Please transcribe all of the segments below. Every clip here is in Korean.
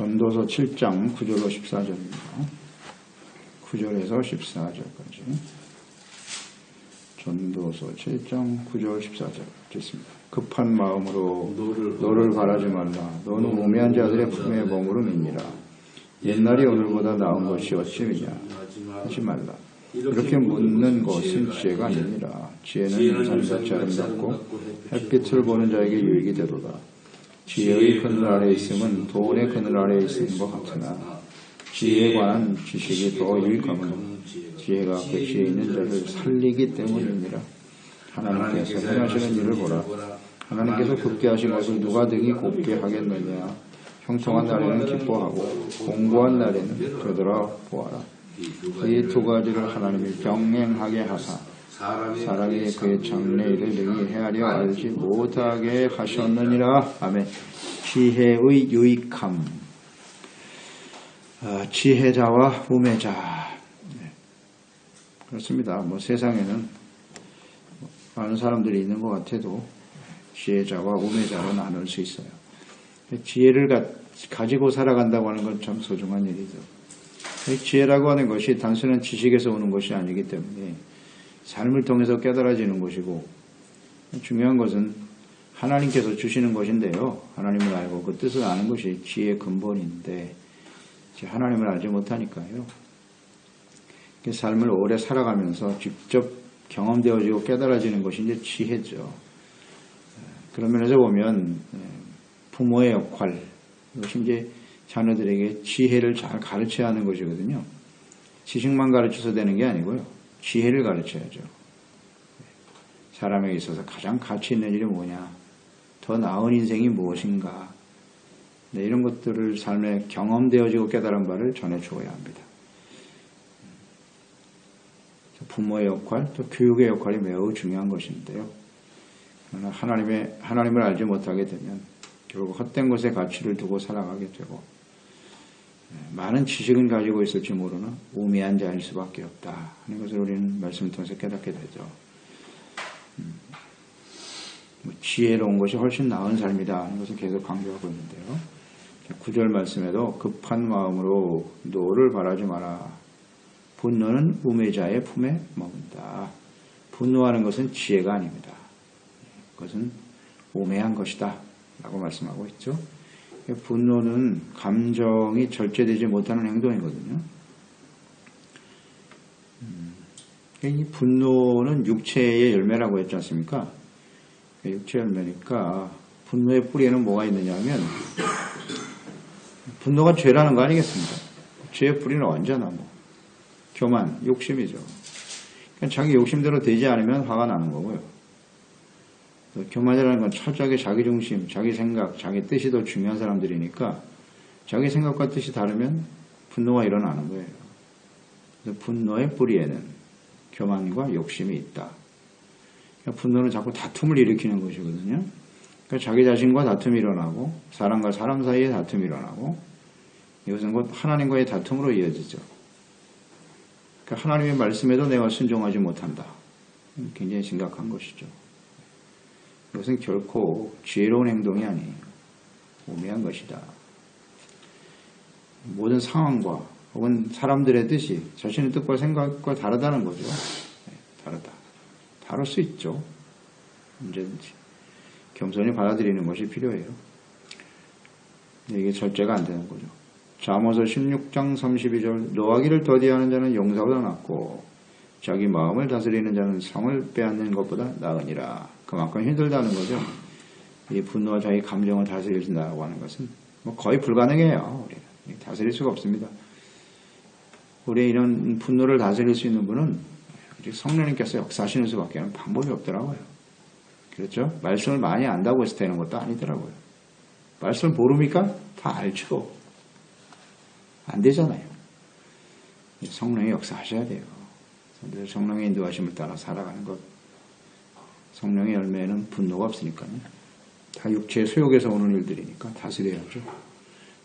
전도서 7장 9절로 14절입니다. 9절에서 14절까지. 전도서 7장 9절 14절 듣습니다. 급한 마음으로 너를 바라지 말라. 너는 우매한 자들의 품에 머무름이니라. 옛날이 오늘보다 나은 것이 어찌미냐 하지 말라. 이렇게 묻는 것은 지혜가 아니니라. 지혜는 산같이 아름답고 햇빛을 보는 자에게 유익이 되도다. 지혜의 그늘 아래에 있음은 돈의 그늘 아래에 있는 것 같으나 지혜에 관한 지식이 더 유익하므로 지혜가 그 지혜 있는 자를 살리기 때문이니라. 하나님께서 행하시는 일을 보라. 하나님께서 굽게 하신 것을 누가 등이 곱게 하겠느냐. 형통한 날에는 기뻐하고 공고한 날에는 되돌아보아라. 이 두 가지를 하나님이 병행하게 하사 사람이 그의 장래일을 능히 헤아려 알지 못하게 하셨느니라. 아멘. 지혜의 유익함. 지혜자와 우매자. 네. 그렇습니다. 세상에는 많은 사람들이 있는 것 같아도 지혜자와 우매자로 나눌 수 있어요. 지혜를 가지고 살아간다고 하는 건 참 소중한 일이죠. 지혜라고 하는 것이 단순한 지식에서 오는 것이 아니기 때문에 삶을 통해서 깨달아지는 것이고, 중요한 것은 하나님께서 주시는 것인데요. 하나님을 알고 그 뜻을 아는 것이 지혜의 근본인데 하나님을 알지 못하니까요. 삶을 오래 살아가면서 직접 경험되어지고 깨달아지는 것이 이제 지혜죠. 그런 면에서 보면 부모의 역할, 이것이 이제 자녀들에게 지혜를 잘 가르쳐야 하는 것이거든요. 지식만 가르쳐서 되는 게 아니고요. 지혜를 가르쳐야죠. 사람에게 있어서 가장 가치 있는 일이 뭐냐, 더 나은 인생이 무엇인가, 이런 것들을 삶에 경험되어지고 깨달은 바를 전해주어야 합니다. 부모의 역할, 또 교육의 역할이 매우 중요한 것인데요. 하나님을 알지 못하게 되면 결국 헛된 것에 가치를 두고 살아가게 되고, 많은 지식은 가지고 있을지 모르나 우매한 자일 수밖에 없다 하는 것을 우리는 말씀을 통해서 깨닫게 되죠. 지혜로운 것이 훨씬 나은 삶이다 하는 것을 계속 강조하고 있는데요. 9절 말씀에도 급한 마음으로 노를 바라지 마라. 분노는 우매자의 품에 머문다. 분노하는 것은 지혜가 아닙니다. 그것은 우매한 것이다 라고 말씀하고 있죠. 분노는 감정이 절제되지 못하는 행동이거든요. 이 분노는 육체의 열매라고 했지 않습니까? 육체의 열매니까 분노의 뿌리에는 뭐가 있느냐 하면 분노가 죄라는 거 아니겠습니까? 죄의 뿌리는 언제나 교만, 욕심이죠. 자기 욕심대로 되지 않으면 화가 나는 거고요. 교만이라는 건 철저하게 자기 중심, 자기 생각, 자기 뜻이 더 중요한 사람들이니까 자기 생각과 뜻이 다르면 분노가 일어나는 거예요. 그래서 분노의 뿌리에는 교만과 욕심이 있다. 그러니까 분노는 자꾸 다툼을 일으키는 것이거든요. 그러니까 자기 자신과 다툼이 일어나고 사람과 사람 사이에 다툼이 일어나고 이것은 곧 하나님과의 다툼으로 이어지죠. 그러니까 하나님의 말씀에도 내가 순종하지 못한다. 굉장히 심각한 것이죠. 이것은 결코 지혜로운 행동이 아니에요. 우매한 것이다. 모든 상황과 혹은 사람들의 뜻이 자신의 뜻과 생각과 다르다는 거죠. 다르다. 다를 수 있죠. 언제든지. 겸손히 받아들이는 것이 필요해요. 이게 절제가 안 되는 거죠. 잠언서 16장 32절 노하기를 더디하는 자는 용사보다 낫고 자기 마음을 다스리는 자는 성을 빼앗는 것보다 나으니라. 그만큼 힘들다는 거죠. 이 분노와 자기 감정을 다스린다고 하는 것은 거의 불가능해요. 우리는 다스릴 수가 없습니다. 우리의 이런 분노를 다스릴 수 있는 분은 성령님께서 역사하시는 수밖에 는 방법이 없더라고요. 그렇죠? 말씀을 많이 안다고 해서 되는 것도 아니더라고요. 말씀을 모릅니까? 다 알죠. 안 되잖아요. 성령이 역사하셔야 돼요. 성령의 인도하심을 따라 살아가는 것. 성령의 열매는 분노가 없으니까요. 다 육체의 소욕에서 오는 일들이니까 다스려야죠.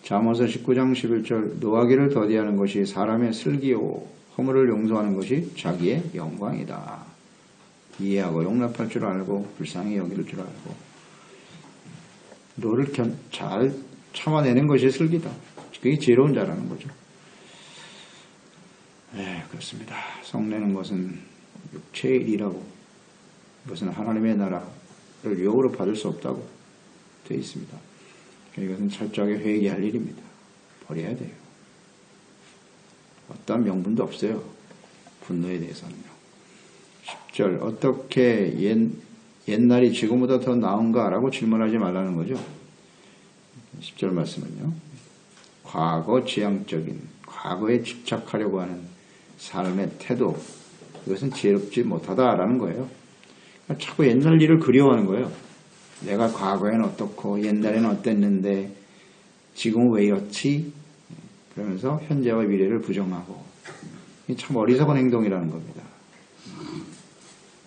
잠언서 19장 11절 노하기를 더디하는 것이 사람의 슬기요 허물을 용서하는 것이 자기의 영광이다. 이해하고 용납할 줄 알고 불쌍히 여길 줄 알고 노를 잘 참아내는 것이 슬기다. 그게 지혜로운 자라는 거죠. 네, 그렇습니다. 성내는 것은 육체의 일이라고, 이것은 하나님의 나라를 유혹으로 받을 수 없다고 되어 있습니다. 이것은 철저하게 회개할 일입니다. 버려야 돼요. 어떠한 명분도 없어요. 분노에 대해서는요. 10절, 어떻게 옛날이 지금보다 더 나은가라고 질문하지 말라는 거죠. 10절 말씀은요. 과거 지향적인, 과거에 집착하려고 하는 삶의 태도, 이것은 지혜롭지 못하다라는 거예요. 자꾸 옛날 일을 그리워하는 거예요. 내가 과거에는 어떻고 옛날에는 어땠는데 지금은 왜 이렇지? 그러면서 현재와 미래를 부정하고, 참 어리석은 행동이라는 겁니다.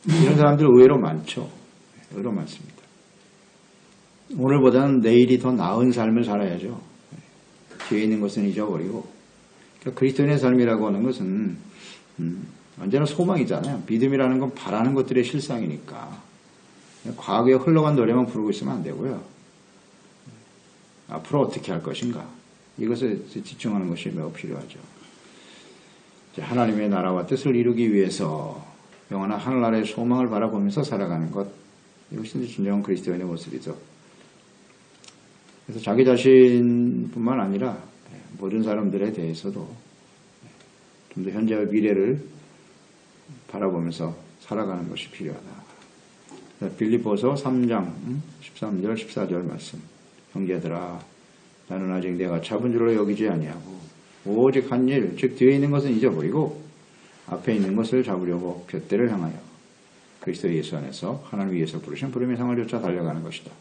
이런 사람들 의외로 많죠. 의외로 많습니다. 오늘보다는 내일이 더 나은 삶을 살아야죠. 뒤에 있는 것은 잊어버리고. 그러니까 그리스도인의 삶이라고 하는 것은 언제나 소망이잖아요. 믿음이라는 건 바라는 것들의 실상이니까. 과거에 흘러간 노래만 부르고 있으면 안 되고요. 앞으로 어떻게 할 것인가. 이것에 집중하는 것이 매우 필요하죠. 하나님의 나라와 뜻을 이루기 위해서 영원한 하늘나라의 소망을 바라보면서 살아가는 것. 이것이 진정한 그리스도인의 모습이죠. 그래서 자기 자신뿐만 아니라 모든 사람들에 대해서도 좀 더 현재와 미래를 바라보면서 살아가는 것이 필요하다. 빌립보서 3장 13절 14절 말씀. 형제들아, 나는 아직 내가 잡은 줄로 여기지 아니하고 오직 한 일, 즉 뒤에 있는 것은 잊어버리고 앞에 있는 것을 잡으려고 둯대를 향하여 그리스도 예수 안에서 하나님 위해서 부르신 부름의 상을 쫓아 달려가는 것이다.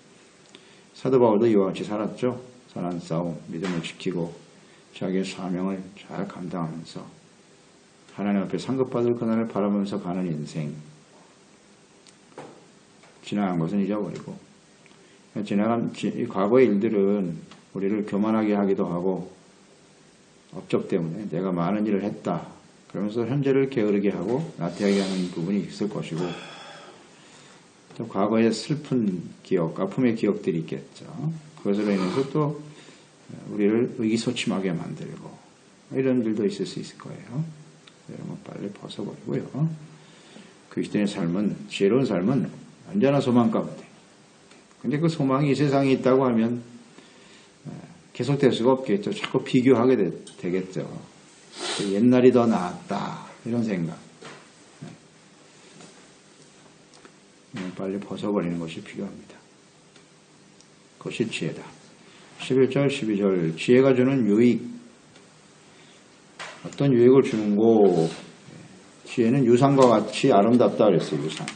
사도 바울도 이와 같이 살았죠. 선한 싸움, 믿음을 지키고 자기의 사명을 잘 감당하면서 하나님 앞에 상급받을 그날을 바라보면서 가는 인생. 지나간 것은 잊어버리고, 지나간 과거의 일들은 우리를 교만하게 하기도 하고 업적 때문에 내가 많은 일을 했다 그러면서 현재를 게으르게 하고 나태하게 하는 부분이 있을 것이고, 또 과거의 슬픈 기억, 아픔의 기억들이 있겠죠. 그것으로 인해서 또 우리를 의기소침하게 만들고 이런 일도 있을 수 있을 거예요. 여러분 빨리 벗어버리고요. 그리스도인의 삶은, 지혜로운 삶은 언제나 소망 가운데. 근데 그 소망이 이 세상에 있다고 하면 계속될 수가 없겠죠. 자꾸 비교하게 되겠죠. 옛날이 더 나았다 이런 생각. 빨리 벗어버리는 것이 필요합니다. 그것이 지혜다. 11절 12절 지혜가 주는 유익. 어떤 유익을 주는고, 지혜는 유산과 같이 아름답다 그랬어요. 유산.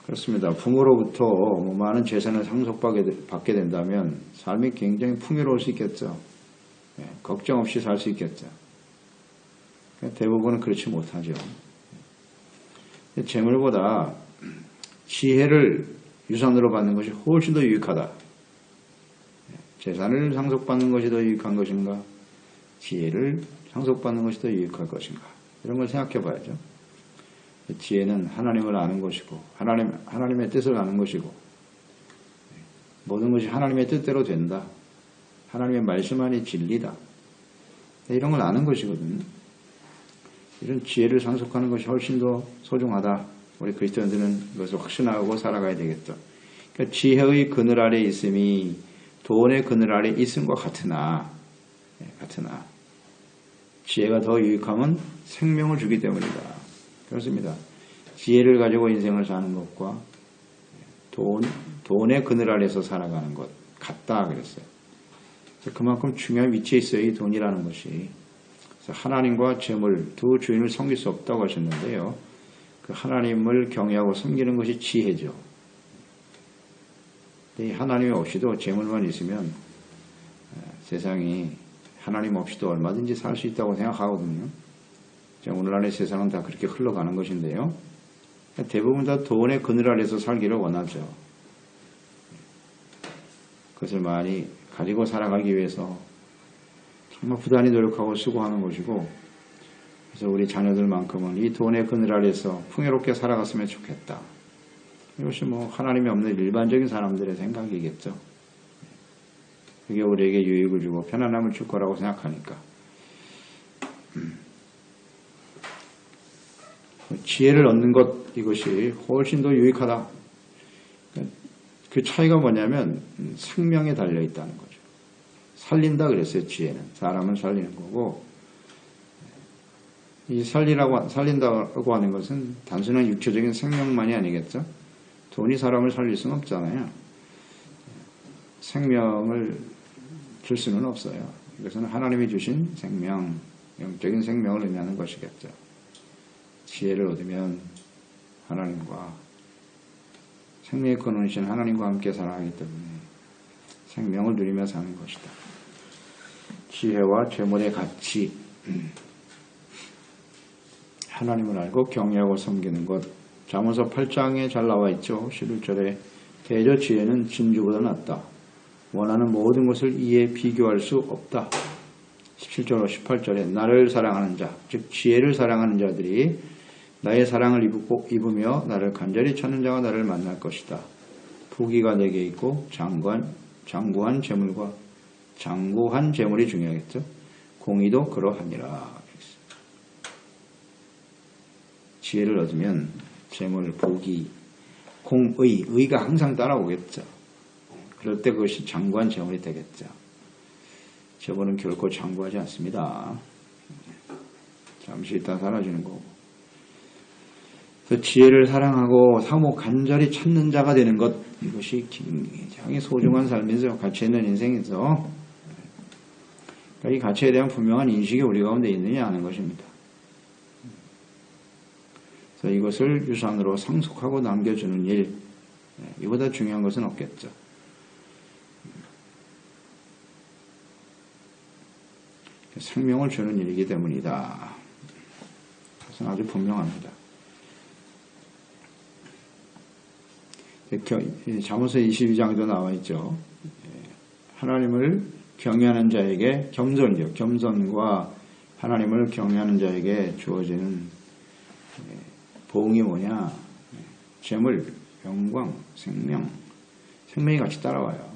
그렇습니다. 부모로부터 많은 재산을 상속받게 된다면 삶이 굉장히 풍요로울 수 있겠죠. 걱정 없이 살 수 있겠죠. 대부분은 그렇지 못하죠. 재물보다 지혜를 유산으로 받는 것이 훨씬 더 유익하다. 재산을 상속받는 것이 더 유익한 것인가? 지혜를 상속받는 것이 더 유익할 것인가? 이런 걸 생각해 봐야죠. 지혜는 하나님을 아는 것이고 하나님의 뜻을 아는 것이고 모든 것이 하나님의 뜻대로 된다. 하나님의 말씀만이 진리다. 이런 걸 아는 것이거든요. 이런 지혜를 상속하는 것이 훨씬 더 소중하다. 우리 그리스도인들은 이것을 확신하고 살아가야 되겠죠. 그러니까 지혜의 그늘 아래 있음이 돈의 그늘 아래 있음과 같으나 지혜가 더 유익함은 생명을 주기 때문이다. 그렇습니다. 지혜를 가지고 인생을 사는 것과 돈의 그늘 아래서 살아가는 것 같다 그랬어요. 그만큼 중요한 위치에 있어요. 이 돈이라는 것이. 그래서 하나님과 재물 두 주인을 섬길 수 없다고 하셨는데요. 그 하나님을 경외하고 섬기는 것이 지혜죠. 이 하나님이 없이도 재물만 있으면 세상이 하나님 없이도 얼마든지 살 수 있다고 생각하거든요. 오늘날의 세상은 다 그렇게 흘러가는 것인데요. 대부분 다 돈의 그늘 아래서 살기를 원하죠. 그것을 많이 가지고 살아가기 위해서 정말 부단히 노력하고 수고하는 것이고, 그래서 우리 자녀들만큼은 이 돈의 그늘 아래서 풍요롭게 살아갔으면 좋겠다. 이것이 하나님이 없는 일반적인 사람들의 생각이겠죠. 그게 우리에게 유익을 주고 편안함을 줄 거라고 생각하니까. 지혜를 얻는 것, 이것이 훨씬 더 유익하다. 그 차이가 뭐냐면 생명에 달려 있다는 거죠. 살린다 그랬어요. 지혜는 사람을 살리는 거고, 이 살린다고 하는 것은 단순한 육체적인 생명만이 아니겠죠. 돈이 사람을 살릴 수는 없잖아요. 생명을 줄 수는 없어요. 이것은 하나님이 주신 생명, 영적인 생명을 의미하는 것이겠죠. 지혜를 얻으면 하나님과 생명의 근원이신 하나님과 함께 살아가기 때문에 생명을 누리며 사는 것이다. 지혜와 재물의 가치, 하나님을 알고 경외하고 섬기는 것. 잠언서 8장에 잘 나와 있죠. 11절에 대저 지혜는 진주보다 낫다. 원하는 모든 것을 이에 비교할 수 없다. 17절 18절에 나를 사랑하는 자, 즉 지혜를 사랑하는 자들이 나의 사랑을 입으며 나를 간절히 찾는 자가 나를 만날 것이다. 부귀가 내게 있고 장구한 재물이 중요하겠죠. 공의도 그러하니라. 지혜를 얻으면 재물, 부귀, 공의, 의가 항상 따라오겠죠. 그럴 때 그것이 장구한 재물이 되겠죠. 재물은 결코 장구하지 않습니다. 잠시 있다 사라지는 거고. 그 지혜를 사랑하고 사모 간절히 찾는 자가 되는 것, 이것이 굉장히 소중한 삶이죠. 가치 있는 인생에서. 그러니까 이 가치에 대한 분명한 인식이 우리 가운데 있느냐 하는 것입니다. 그래서 이것을 유산으로 상속하고 남겨주는 일, 이보다 중요한 것은 없겠죠. 생명을 주는 일이기 때문이다. 그것은 아주 분명합니다. 잠언서 22장에도 나와 있죠. 하나님을 경외하는 자에게 겸손과 하나님을 경외하는 자에게 주어지는 보응이 뭐냐? 재물, 영광, 생명이 같이 따라와요.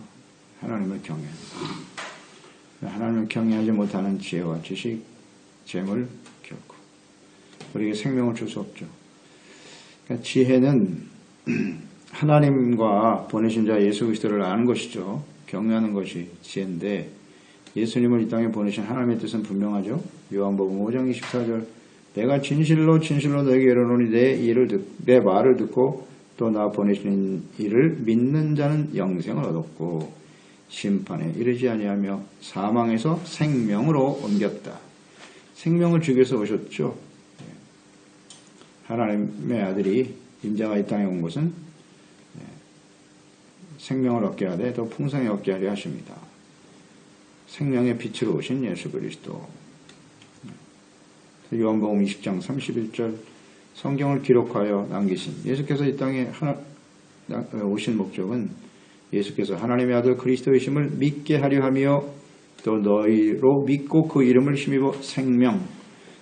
하나님을 경외하는 자. 하나님을 경외하지 못하는 지혜와 지식, 재물 결코 우리에게 생명을 줄 수 없죠. 그러니까 지혜는 하나님과 보내신 자 예수 그리스도를 아는 것이죠. 경외하는 것이 지혜인데 예수님을 이 땅에 보내신 하나님의 뜻은 분명하죠. 요한복음 5장 24절 내가 진실로 너에게 이르노니 내 말을 듣고 또 나 보내시는 이를 믿는 자는 영생을 얻었고 심판에 이르지 아니하며 사망에서 생명으로 옮겼다. 생명을 주기 위해서 오셨죠. 하나님의 아들이 인자가 이 땅에 온 것은 생명을 얻게 하되 더 풍성히 얻게 하려 하십니다. 생명의 빛으로 오신 예수 그리스도. 요한복음 20장 31절 성경을 기록하여 남기신 예수께서 이 땅에 오신 목적은 예수께서 하나님의 아들 그리스도이심을 믿게 하려 하며 또 너희로 믿고 그 이름을 힘입어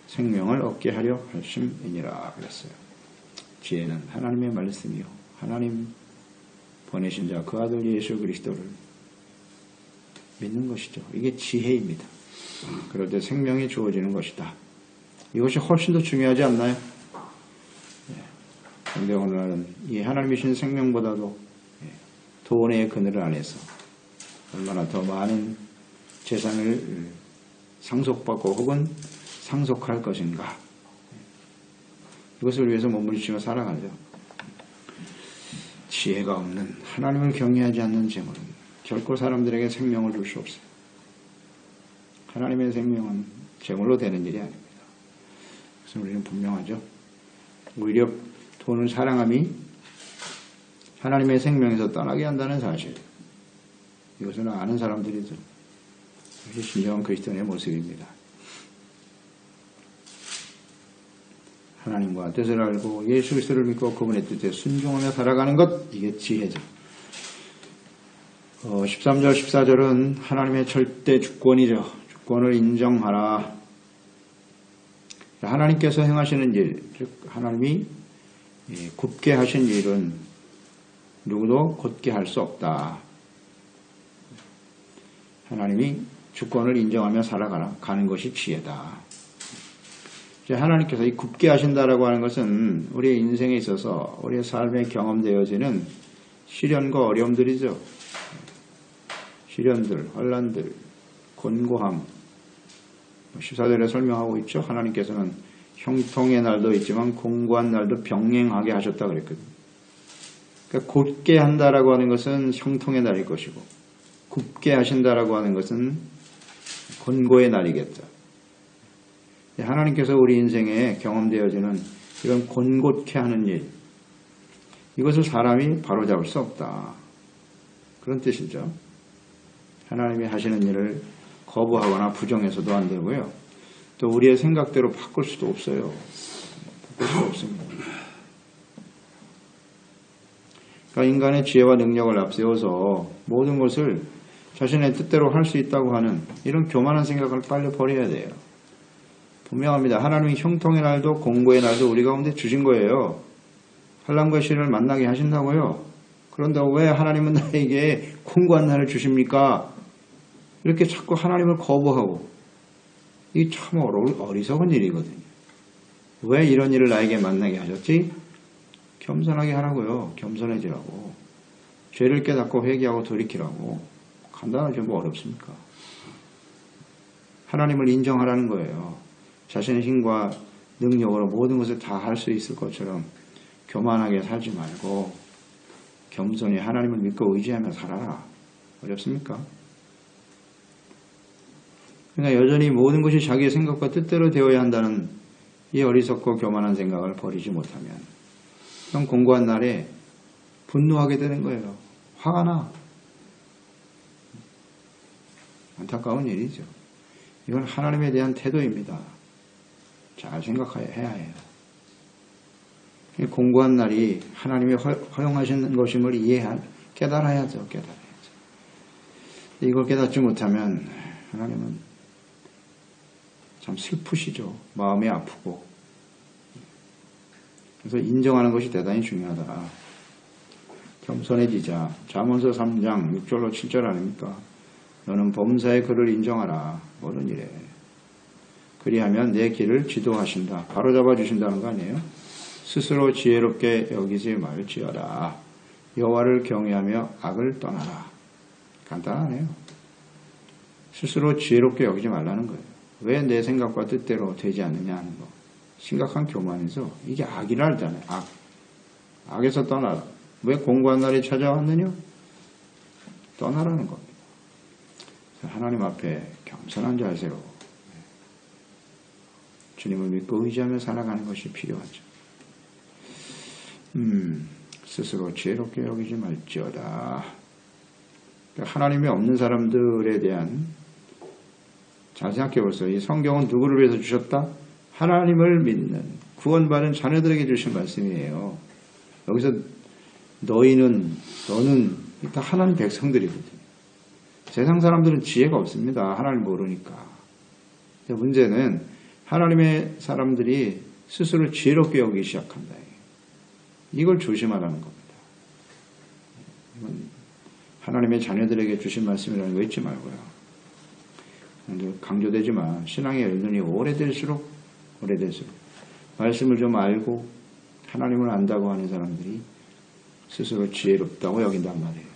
생명을 얻게 하려 하심이니라 그랬어요. 지혜는 하나님의 말씀이요 하나님 보내신 자 그 아들 예수 그리스도를 믿는 것이죠. 이게 지혜입니다. 그럴 때 생명이 주어지는 것이다. 이것이 훨씬 더 중요하지 않나요? 그런데 오늘날은 이 하나님이 주신 생명보다도 돈의 그늘 안에서 얼마나 더 많은 재산을 상속받고 혹은 상속할 것인가, 이것을 위해서 몸부림치며 살아가죠. 지혜가 없는 하나님을 경외하지 않는 재물은 결코 사람들에게 생명을 줄 수 없어요. 하나님의 생명은 재물로 되는 일이 아닙니다. 그래서 우리는 분명하죠. 오히려 돈을 사랑함이 하나님의 생명에서 떠나게 한다는 사실, 이것은 아는 사람들이죠. 이것이 진정한 그리스도인의 모습입니다. 하나님과 뜻을 알고 예수 그리스도를 믿고 그분의 뜻에 순종하며 살아가는 것, 이게 지혜죠. 13절 14절은 하나님의 절대 주권이죠. 주권을 인정하라. 하나님께서 행하시는 일, 즉 하나님이 굽게 하신 일은 누구도 곧게 할 수 없다. 하나님이 주권을 인정하며 살아가라. 가는 것이 지혜다. 이제 하나님께서 이 굽게 하신다라고 하는 것은 우리의 인생에 있어서 우리의 삶에 경험되어지는 시련과 어려움들이죠. 시련들, 환난들, 곤고함. 14절에 설명하고 있죠. 하나님께서는 형통의 날도 있지만 공고한 날도 병행하게 하셨다 그랬거든요. 그러니까 곧게 한다라고 하는 것은 형통의 날일 것이고 굽게 하신다라고 하는 것은 곤고의 날이겠죠. 하나님께서 우리 인생에 경험되어지는 이런 곤곶게 하는 일, 이것을 사람이 바로잡을 수 없다. 그런 뜻이죠. 하나님이 하시는 일을 거부하거나 부정해서도 안 되고요. 또 우리의 생각대로 바꿀 수도 없어요. 바꿀 수 없습니다. 그러니까 인간의 지혜와 능력을 앞세워서 모든 것을 자신의 뜻대로 할 수 있다고 하는 이런 교만한 생각을 빨리 버려야 돼요. 분명합니다. 하나님이 형통의 날도 공고의 날도 우리 가운데 주신 거예요. 환난과 시련을 만나게 하신다고요. 그런데 왜 하나님은 나에게 공고한 날을 주십니까? 이렇게 자꾸 하나님을 거부하고, 이게 참 어리석은 일이거든요. 왜 이런 일을 나에게 만나게 하셨지? 겸손하게 하라고요. 겸손해지라고. 죄를 깨닫고 회개하고 돌이키라고. 간단하죠. 뭐 어렵습니까? 하나님을 인정하라는 거예요. 자신의 힘과 능력으로 모든 것을 다 할 수 있을 것처럼 교만하게 살지 말고 겸손히 하나님을 믿고 의지하며 살아라. 어렵습니까? 그러니까 여전히 모든 것이 자기의 생각과 뜻대로 되어야 한다는 이 어리석고 교만한 생각을 버리지 못하면 그럼 공고한 날에 분노하게 되는 거예요. 화가 나. 안타까운 일이죠. 이건 하나님에 대한 태도입니다. 잘 생각해야 해요. 공고한 날이 하나님이 허용하시는 것임을 깨달아야죠. 이걸 깨닫지 못하면 하나님은 참 슬프시죠. 마음이 아프고. 그래서 인정하는 것이 대단히 중요하다. 겸손해지자. 잠언서 3장 6절로 7절 아닙니까? 너는 범사의 그를 인정하라. 모든 일에. 그리하면 내 길을 지도하신다. 바로잡아 주신다는 거 아니에요? 스스로 지혜롭게 여기지 말지어다. 여호와를 경외하며 악을 떠나라. 간단하네요. 스스로 지혜롭게 여기지 말라는 거예요. 왜 내 생각과 뜻대로 되지 않느냐 하는 거. 심각한 교만에서 이게 악이라 하잖아요. 악에서 떠나라. 왜 공고한 날이 찾아왔느냐? 떠나라는 겁니다. 하나님 앞에 겸손한 자세로 주님을 믿고 의지하며 살아가는 것이 필요하죠. 스스로 지혜롭게 여기지 말지어다. 하나님이 없는 사람들에 대한, 잘 생각해 보세요. 이 성경은 누구를 위해서 주셨다? 하나님을 믿는 구원받은 자녀들에게 주신 말씀이에요. 여기서 너는 다 하나님 백성들이거든요. 세상 사람들은 지혜가 없습니다. 하나님 모르니까. 문제는 하나님의 사람들이 스스로 지혜롭게 여기기 시작한다. 이걸 조심하라는 겁니다. 하나님의 자녀들에게 주신 말씀이라는 거 잊지 말고요. 강조되지만 신앙의 연륜이 오래될수록 말씀을 좀 알고 하나님을 안다고 하는 사람들이 스스로 지혜롭다고 여긴단 말이에요.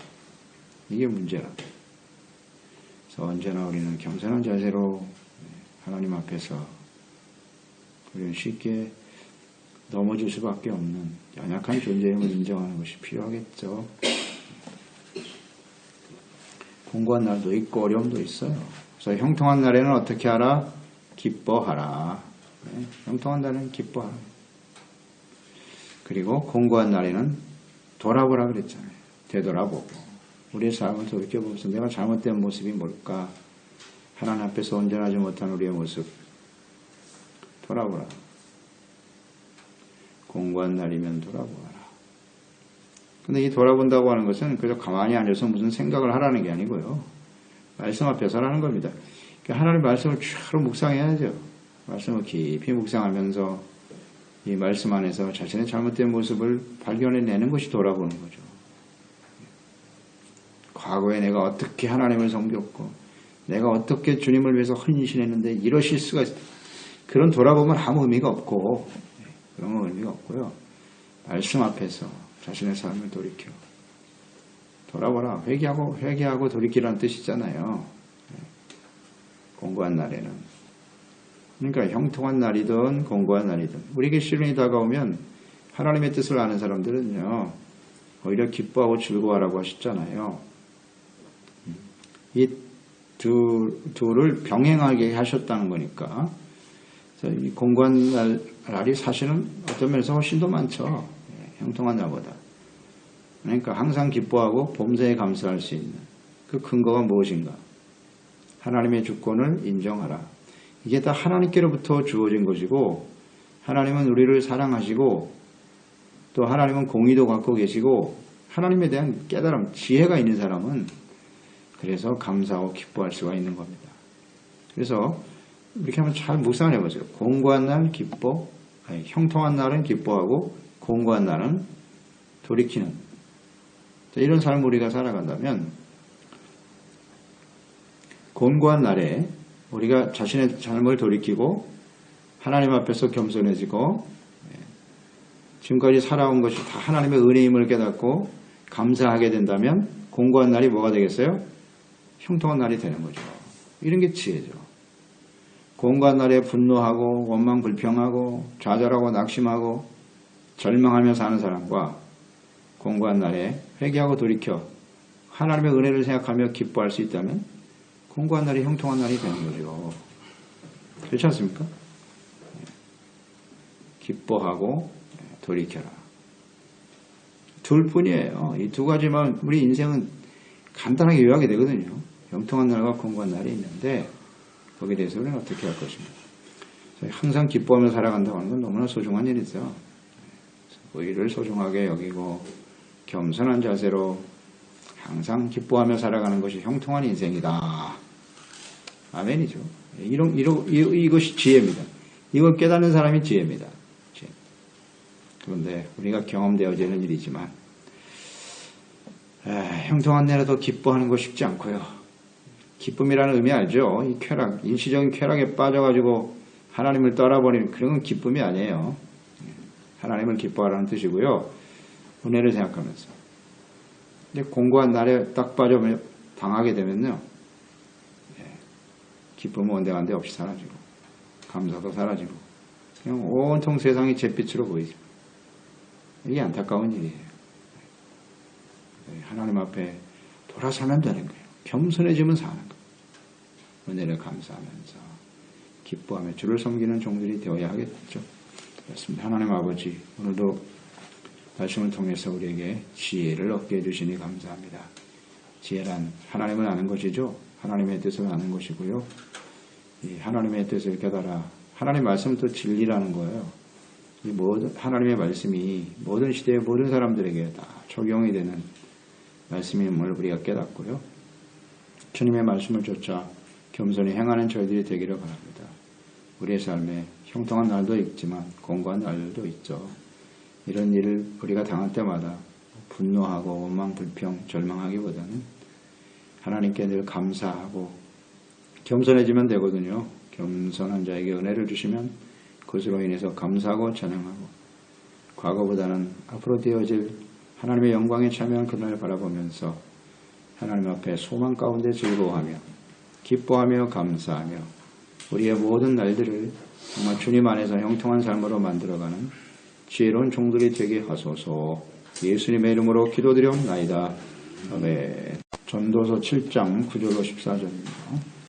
이게 문제라. 그래서 언제나 우리는 겸손한 자세로 하나님 앞에서 우리는 쉽게 넘어질 수밖에 없는 연약한 존재임을 인정하는 것이 필요하겠죠. 공고한 날도 있고 어려움도 있어요. 그래서 형통한 날에는 어떻게 하라? 기뻐하라. 네, 형통한 날에는 기뻐하라. 그리고 공고한 날에는 돌아보라 그랬잖아요. 되돌아보고 우리의 삶을 돌이켜보면서 내가 잘못된 모습이 뭘까? 하나님 앞에서 온전하지 못한 우리의 모습 돌아보라. 공고한 날이면 돌아보아라. 근데 이 돌아본다고 하는 것은 그저 가만히 앉아서 무슨 생각을 하라는 게 아니고요. 말씀 앞에서 하라는 겁니다. 그러니까 하나님 말씀을 쭉 묵상해야죠. 말씀을 깊이 묵상하면서 이 말씀 안에서 자신의 잘못된 모습을 발견해내는 것이 돌아보는 거죠. 과거에 내가 어떻게 하나님을 섬겼고 내가 어떻게 주님을 위해서 헌신했는데 이러실 수가 있어. 그런 돌아보면 아무 의미가 없고, 그런 건 의미가 없고요. 말씀 앞에서 자신의 삶을 돌이켜. 돌아보라. 회개하고 돌이키라는 뜻이잖아요. 공고한 날에는. 그러니까 형통한 날이든 공고한 날이든 우리에게 시련이 다가오면 하나님의 뜻을 아는 사람들은요. 오히려 기뻐하고 즐거워하라고 하셨잖아요. 이 둘을 병행하게 하셨다는 거니까. 이 공고한 날이 사실은 어떤 면에서 훨씬 더 많죠. 형통한 날보다. 그러니까 항상 기뻐하고 범사에 감사할 수 있는 그 근거가 무엇인가? 하나님의 주권을 인정하라. 이게 다 하나님께로부터 주어진 것이고 하나님은 우리를 사랑하시고 또 하나님은 공의도 갖고 계시고 하나님에 대한 깨달음, 지혜가 있는 사람은 그래서 감사하고 기뻐할 수가 있는 겁니다. 그래서 이렇게 한번 잘 묵상을 해보세요. 공고한 날 기뻐, 형통한 날은 기뻐하고 공고한 날은 돌이키는 이런 삶을 우리가 살아간다면 공고한 날에 우리가 자신의 삶을 돌이키고 하나님 앞에서 겸손해지고 지금까지 살아온 것이 다 하나님의 은혜임을 깨닫고 감사하게 된다면 공고한 날이 뭐가 되겠어요? 형통한 날이 되는 거죠. 이런 게 지혜죠. 공고한 날에 분노하고 원망 불평하고 좌절하고 낙심하고 절망하며 사는 사람과 공고한 날에 회개하고 돌이켜 하나님의 은혜를 생각하며 기뻐할 수 있다면 공고한 날이 형통한 날이 되는 거죠. 그렇지 않습니까? 기뻐하고 돌이켜라. 둘 뿐이에요. 이 두 가지만 우리 인생은 간단하게 요약이 되거든요. 형통한 날과 공고한 날이 있는데 거기에 대해서 우리는 어떻게 할 것인가. 항상 기뻐하며 살아간다고 하는 건 너무나 소중한 일이죠. 의의를 소중하게 여기고 겸손한 자세로 항상 기뻐하며 살아가는 것이 형통한 인생이다. 아멘이죠. 이것이 지혜입니다. 이걸 깨닫는 사람이 지혜입니다. 그런데 우리가 경험되어지는 일이지만 형통한 날에도 기뻐하는 거 쉽지 않고요. 기쁨이라는 의미 알죠? 이 쾌락, 일시적인 쾌락에 빠져가지고 하나님을 떠나버리는 그런 건 기쁨이 아니에요. 하나님을 기뻐하라는 뜻이고요. 은혜를 생각하면서. 근데 공고한 날에 딱 빠져 당하게 되면요. 기쁨은 온데간데 없이 사라지고 감사도 사라지고 그냥 온통 세상이 잿빛으로 보이죠. 이게 안타까운 일이에요. 하나님 앞에 돌아서면 되는 거예요. 겸손해지면 사는 거예요. 은혜를 감사하면서 기뻐하며 주를 섬기는 종들이 되어야 하겠죠. 그렇습니다. 하나님 아버지, 오늘도 말씀을 통해서 우리에게 지혜를 얻게 해주시니 감사합니다. 지혜란 하나님을 아는 것이죠. 하나님의 뜻을 아는 것이고요. 이 하나님의 뜻을 깨달아 하나님 말씀은 또 진리라는 거예요. 이 모든 하나님의 말씀이 모든 시대의 모든 사람들에게 다 적용이 되는 말씀임을 우리가 깨닫고요. 주님의 말씀을 쫓아 겸손히 행하는 저희들이 되기를 바랍니다. 우리의 삶에 형통한 날도 있지만 공고한 날도 있죠. 이런 일을 우리가 당할 때마다 분노하고 원망, 불평, 절망하기보다는 하나님께 늘 감사하고 겸손해지면 되거든요. 겸손한 자에게 은혜를 주시면 그것으로 인해서 감사하고 찬양하고 과거보다는 앞으로 되어질 하나님의 영광에 참여한 그날을 바라보면서 하나님 앞에 소망 가운데 즐거워하며 기뻐하며 감사하며 우리의 모든 날들을 정말 주님 안에서 형통한 삶으로 만들어가는 지혜로운 종들이 되게 하소서. 예수님의 이름으로 기도드리옵나이다. 아멘. 전도서 7장 9절로 14절입니다.